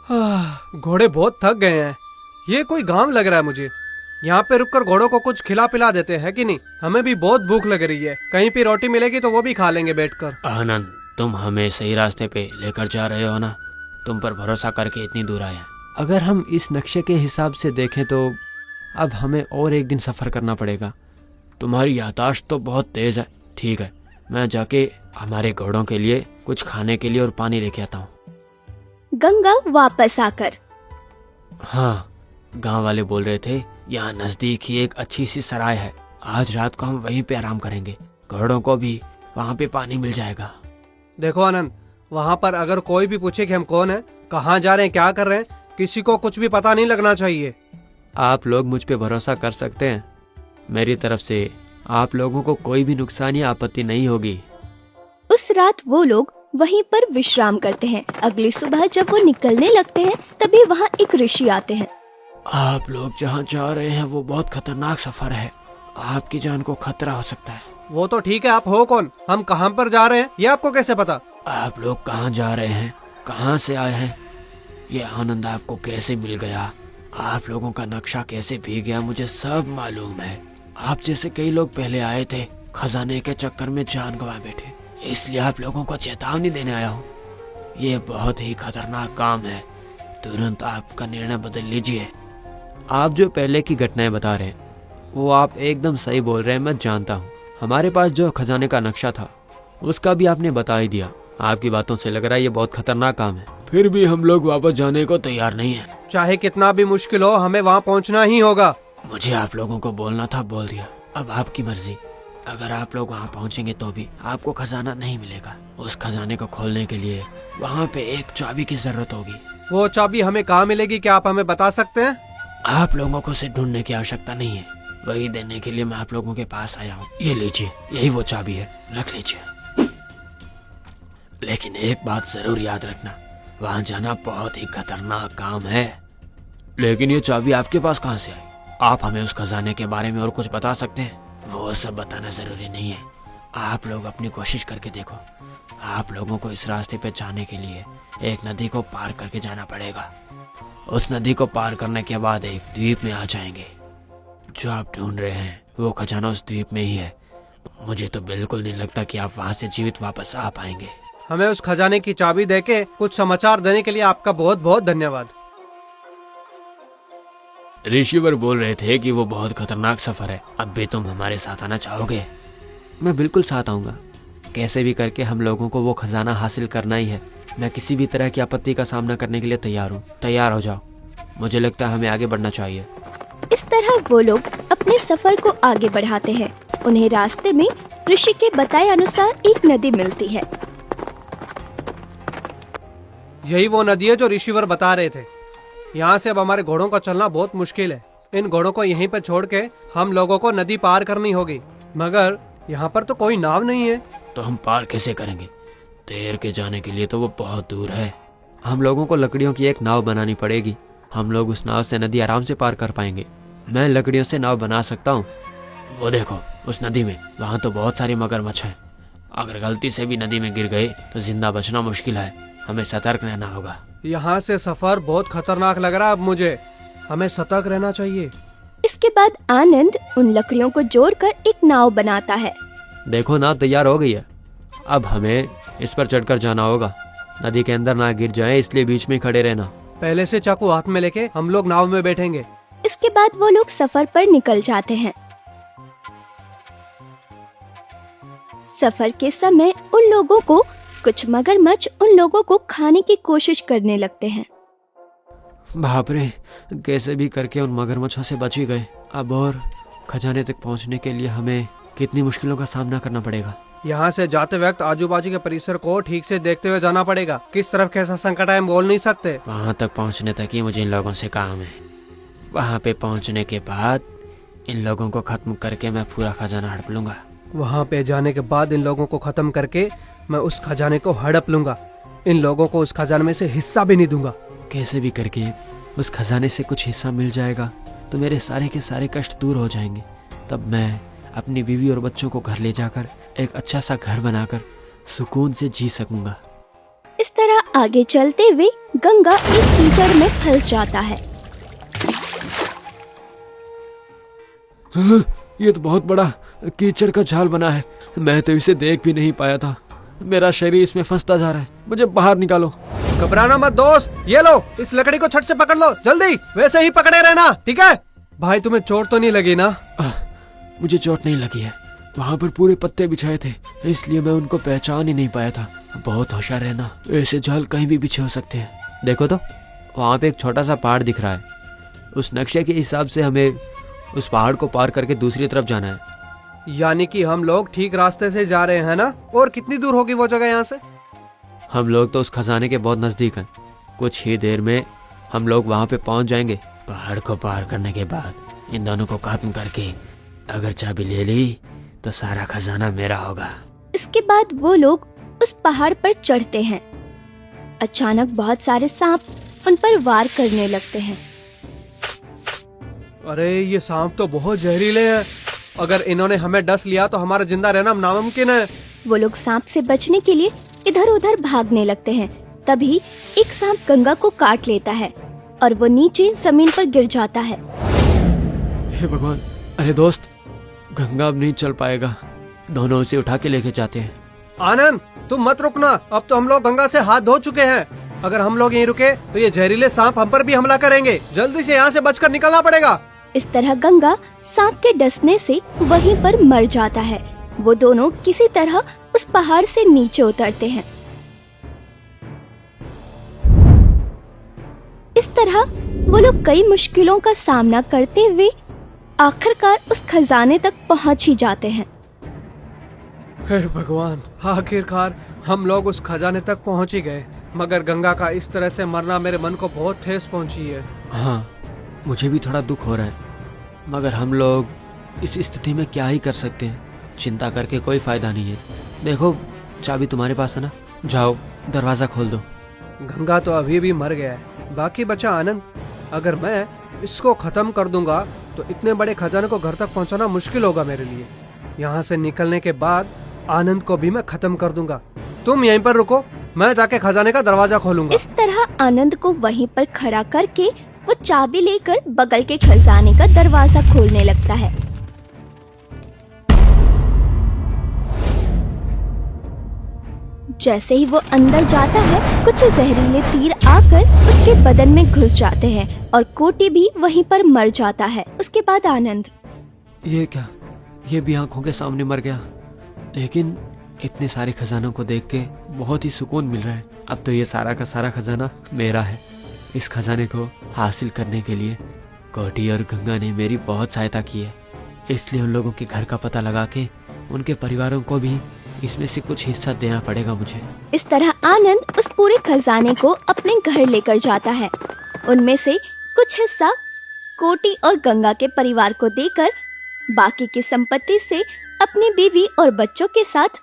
घोड़े बहुत थक गए हैं। ये कोई गांव लग रहा है मुझे। यहाँ पे रुककर घोड़ों को कुछ खिला पिला देते हैं कि नहीं। हमें भी बहुत भूख लग रही है। कहीं पे रोटी मिलेगी तो वो भी खा लेंगे बैठकर। आनंद, तुम हमें सही रास्ते पे लेकर जा रहे हो ना? तुम पर भरोसा करके इतनी दूर आए हैं। अगर हम इस नक्शे के हिसाब से देखें तो अब हमें और एक दिन सफ़र करना पड़ेगा। तुम्हारी याददाश्त तो बहुत तेज है। ठीक है, मैं जाके हमारे घोड़ों के लिए कुछ खाने के लिए और पानी लेके आता हूँ। गंगा वापस आकर, हाँ, गांव वाले बोल रहे थे यहाँ नजदीक ही एक अच्छी सी सराय है। आज रात को हम वहीं पे आराम करेंगे। घोड़ों को भी वहाँ पे पानी मिल जाएगा। देखो आनंद, वहाँ पर अगर कोई भी पूछे कि हम कौन है, कहाँ जा रहे हैं, क्या कर रहे हैं, किसी को कुछ भी पता नहीं लगना चाहिए। आप लोग मुझ पे भरोसा कर सकते हैं। मेरी तरफ से आप लोगों को कोई भी नुकसान या आपत्ति नहीं होगी। उस रात वो लोग वहीं पर विश्राम करते हैं। अगली सुबह जब वो निकलने लगते हैं तभी वहाँ एक ऋषि आते हैं। आप लोग जहाँ जा रहे हैं वो बहुत खतरनाक सफर है। आपकी जान को खतरा हो सकता है। वो तो ठीक है, आप हो कौन, हम कहाँ पर जा रहे हैं, ये आपको कैसे पता? आप लोग कहाँ जा रहे हैं, कहाँ से आए हैं, ये आनंद आपको कैसे मिल गया, आप लोगों का नक्शा कैसे भीग गया, मुझे सब मालूम है। आप जैसे कई लोग पहले आए थे, खजाने के चक्कर में जान गंवा बैठे, इसलिए आप लोगों को चेतावनी देने आया हूँ। ये बहुत ही खतरनाक काम है। तुरंत आपका निर्णय बदल लीजिए। आप जो पहले की घटनाएं बता रहे हैं वो आप एकदम सही बोल रहे हैं, मैं जानता हूँ। हमारे पास जो खजाने का नक्शा था उसका भी आपने बता ही दिया। आपकी बातों से लग रहा है ये बहुत खतरनाक काम है। फिर भी हम लोग वापस जाने को तैयार नहीं है। चाहे कितना भी मुश्किल हो, हमें वहाँ पहुँचना ही होगा। मुझे आप लोगों को बोलना था, बोल दिया। अब आपकी मर्जी। अगर आप लोग वहाँ पहुँचेंगे तो भी आपको खजाना नहीं मिलेगा। उस खजाने को खोलने के लिए वहाँ पे एक चाबी की जरूरत होगी। वो चाबी हमें कहाँ मिलेगी, क्या आप हमें बता सकते हैं? आप लोगों को उसे ढूंढने की आवश्यकता नहीं है, वही देने के लिए मैं आप लोगों के पास आया हूँ। ये लीजिए, यही वो चाबी है, रख लीजिए। लेकिन एक बात जरूर याद रखना, वहाँ जाना बहुत ही खतरनाक काम है। लेकिन ये चाबी आपके पास कहाँ से आई? आप हमें उस खजाने के बारे में और कुछ बता सकते हैं? वो सब बताना जरूरी नहीं है। आप लोग अपनी कोशिश करके देखो। आप लोगों को इस रास्ते पे जाने के लिए एक नदी को पार करके जाना पड़ेगा। उस नदी को पार करने के बाद एक द्वीप में आ जाएंगे। जो आप ढूंढ रहे हैं वो खजाना उस द्वीप में ही है। मुझे तो बिल्कुल नहीं लगता कि आप वहाँ से जीवित वापस आ पाएंगे। हमें उस खजाने की चाबी देके कुछ समाचार देने के लिए आपका बहुत बहुत धन्यवाद। ऋषिवर बोल रहे थे कि वो बहुत खतरनाक सफर है। अब भी तुम हमारे साथ आना चाहोगे? मैं बिल्कुल साथ आऊंगा। कैसे भी करके हम लोगों को वो खजाना हासिल करना ही है। मैं किसी भी तरह की आपत्ति का सामना करने के लिए तैयार हूँ। तैयार हो जाओ। मुझे लगता है हमें आगे बढ़ना चाहिए। इस तरह वो लोग अपने सफर को आगे बढ़ाते हैं। उन्हें रास्ते में ऋषि के बताए अनुसार एक नदी मिलती है। यही वो नदी है जो ऋषिवर बता रहे थे। यहाँ से अब हमारे घोड़ों का चलना बहुत मुश्किल है। इन घोड़ों को यहीं पर छोड़ के हम लोगों को नदी पार करनी होगी, मगर यहाँ पर तो कोई नाव नहीं है। तो हम पार कैसे करेंगे? तैर के जाने के लिए तो वो बहुत दूर है। हम लोगों को लकड़ियों की एक नाव बनानी पड़ेगी। हम लोग उस नाव से नदी आराम से पार कर पाएंगे। मैं लकड़ियों से नाव बना सकता हूँ। वो देखो उस नदी में, वहाँ तो बहुत सारे मगरमच्छ हैं। अगर गलती से भी नदी में गिर गए तो जिंदा बचना मुश्किल है। हमें सतर्क रहना होगा। यहाँ से सफर बहुत खतरनाक लग रहा है अब मुझे। हमें सतर्क रहना चाहिए। इसके बाद आनंद उन लकड़ियों को जोड़कर एक नाव बनाता है। देखो नाव तैयार हो गई है। अब हमें इस पर चढ़कर जाना होगा। नदी के अंदर ना गिर जाए इसलिए बीच में खड़े रहना। पहले से चाकू हाथ में लेके हम लोग नाव में बैठेंगे। इसके बाद वो लोग सफर पर निकल जाते हैं। सफर के समय उन लोगों को कुछ मगरमच्छ उन लोगों को खाने की कोशिश करने लगते हैं। बाप रे, कैसे भी करके उन मगरमच्छों से बच ही गए। अब और खजाने तक पहुंचने के लिए हमें कितनी मुश्किलों का सामना करना पड़ेगा। यहाँ से जाते वक्त आजू बाजू के परिसर को ठीक से देखते हुए जाना पड़ेगा। किस तरफ कैसा संकट है हम बोल नहीं सकते। वहाँ तक पहुँचने तक ही मुझे इन लोगों से काम है। वहाँ पे पहुँचने के बाद इन लोगों को खत्म करके मैं पूरा खजाना हड़प लूंगा। वहाँ पे जाने के बाद इन लोगों को खत्म करके मैं उस खजाने को हड़प लूंगा। इन लोगों को उस खजाने में से हिस्सा भी नहीं दूंगा। कैसे भी करके उस खजाने से कुछ हिस्सा मिल जाएगा तो मेरे सारे के सारे कष्ट दूर हो जाएंगे। तब मैं अपनी बीवी और बच्चों को घर ले जाकर एक अच्छा सा घर बनाकर सुकून से जी सकूंगा। इस तरह आगे चलते हुए गंगा एक कीचड़ में फंस जाता है। ये तो बहुत बड़ा कीचड़ का जाल बना है। मैं तो इसे देख भी नहीं पाया था। मेरा शरीर इसमें फंसता जा रहा है। मुझे बाहर निकालो। घबराना मत दोस्त, ये लो इस लकड़ी को छट से पकड़ लो, जल्दी वैसे ही पकड़े रहना, ठीक है? भाई तुम्हें चोट तो नहीं लगी ना? मुझे चोट नहीं लगी है। वहाँ पर पूरे पत्ते बिछाए थे, इसलिए मैं उनको पहचान ही नहीं पाया था। बहुत होशियार रहना, ऐसे जाल कहीं भी बिछे हो सकते हैं। देखो तो, वहाँ पे एक छोटा सा पहाड़ दिख रहा है। उस नक्शे के हिसाब से हमें उस पहाड़ को पार करके दूसरी तरफ जाना है। यानी कि हम लोग ठीक रास्ते से जा रहे हैं ना? और कितनी दूर होगी वो जगह यहाँ से? हम लोग तो उस खजाने के बहुत नज़दीक हैं। कुछ ही देर में हम लोग वहाँ पे पहुँच जाएंगे। पहाड़ को पार करने के बाद इन दोनों को खत्म करके अगर चाबी ले ली तो सारा खजाना मेरा होगा। इसके बाद वो लोग उस पहाड़ पर चढ़ते हैं। अचानक बहुत सारे सांप उन पर वार करने लगते हैं। अरे ये सांप तो बहुत जहरीले हैं। अगर इन्होंने हमें डस लिया तो हमारा जिंदा रहना नामुमकिन है। वो लोग सांप से बचने के लिए इधर उधर भागने लगते हैं। तभी एक सांप गंगा को काट लेता है और वो नीचे जमीन पर गिर जाता है। हे भगवान! अरे दोस्त, गंगा अब नहीं चल पाएगा। दोनों उसे उठा के लेके जाते हैं। आनंद तुम मत रुकना, अब तो हम लोग गंगा से हाथ धो चुके हैं। अगर हम लोग यहीं रुके तो ये जहरीले सांप हम पर भी हमला करेंगे। जल्दी से यहाँ से बचकर निकलना पड़ेगा। इस तरह गंगा सांप के डसने से वहीं पर मर जाता है। वो दोनों किसी तरह उस पहाड़ से नीचे उतरते हैं। इस तरह वो लोग कई मुश्किलों का सामना करते हुए आखिरकार उस खजाने तक पहुंच ही जाते हैं। हे भगवान, आखिरकार हम लोग उस खजाने तक पहुंच ही गए। मगर गंगा का इस तरह से मरना मेरे मन को बहुत ठेस पहुंची है। हाँ, मुझे भी थोड़ा दुख हो रहा है, मगर हम लोग इस स्थिति में क्या ही कर सकते हैं। चिंता करके कोई फायदा नहीं है। देखो, चाबी तुम्हारे पास है ना? जाओ दरवाजा खोल दो। गंगा तो अभी भी मर गया है, बाकी बचा आनंद। अगर मैं इसको खत्म कर दूंगा तो इतने बड़े खजाने को घर तक पहुंचाना मुश्किल होगा मेरे लिए। यहाँ से निकलने के बाद आनंद को भी मैं खत्म कर दूंगा। तुम यहीं पर रुको, मैं जाके खजाने का दरवाजा खोलूंगा। इस तरह आनंद को वहीं पर खड़ा करके वो चाबी लेकर बगल के खजाने का दरवाजा खोलने लगता है। जैसे ही वो अंदर जाता है, कुछ जहरीले तीर आकर उसके बदन में घुस जाते हैं और कोटी भी वहीं पर मर जाता है। उसके बाद आनंद, ये क्या? ये भी आंखों के सामने मर गया। लेकिन इतने सारे खजानों को देख के बहुत ही सुकून मिल रहा है। अब तो ये सारा का सारा खजाना मेरा है। इस खजाने को हासिल करने के लिए कोटी और गंगा ने मेरी बहुत सहायता की है। इसलिए उन लोगों के घर का पता लगा के उनके परिवारों को भी इसमें से कुछ हिस्सा देना पड़ेगा मुझे। इस तरह आनंद उस पूरे खजाने को अपने घर लेकर जाता है। उनमें से कुछ हिस्सा कोटी और गंगा के परिवार को देकर बाकी की संपत्ति से अपनी बीवी और बच्चों के साथ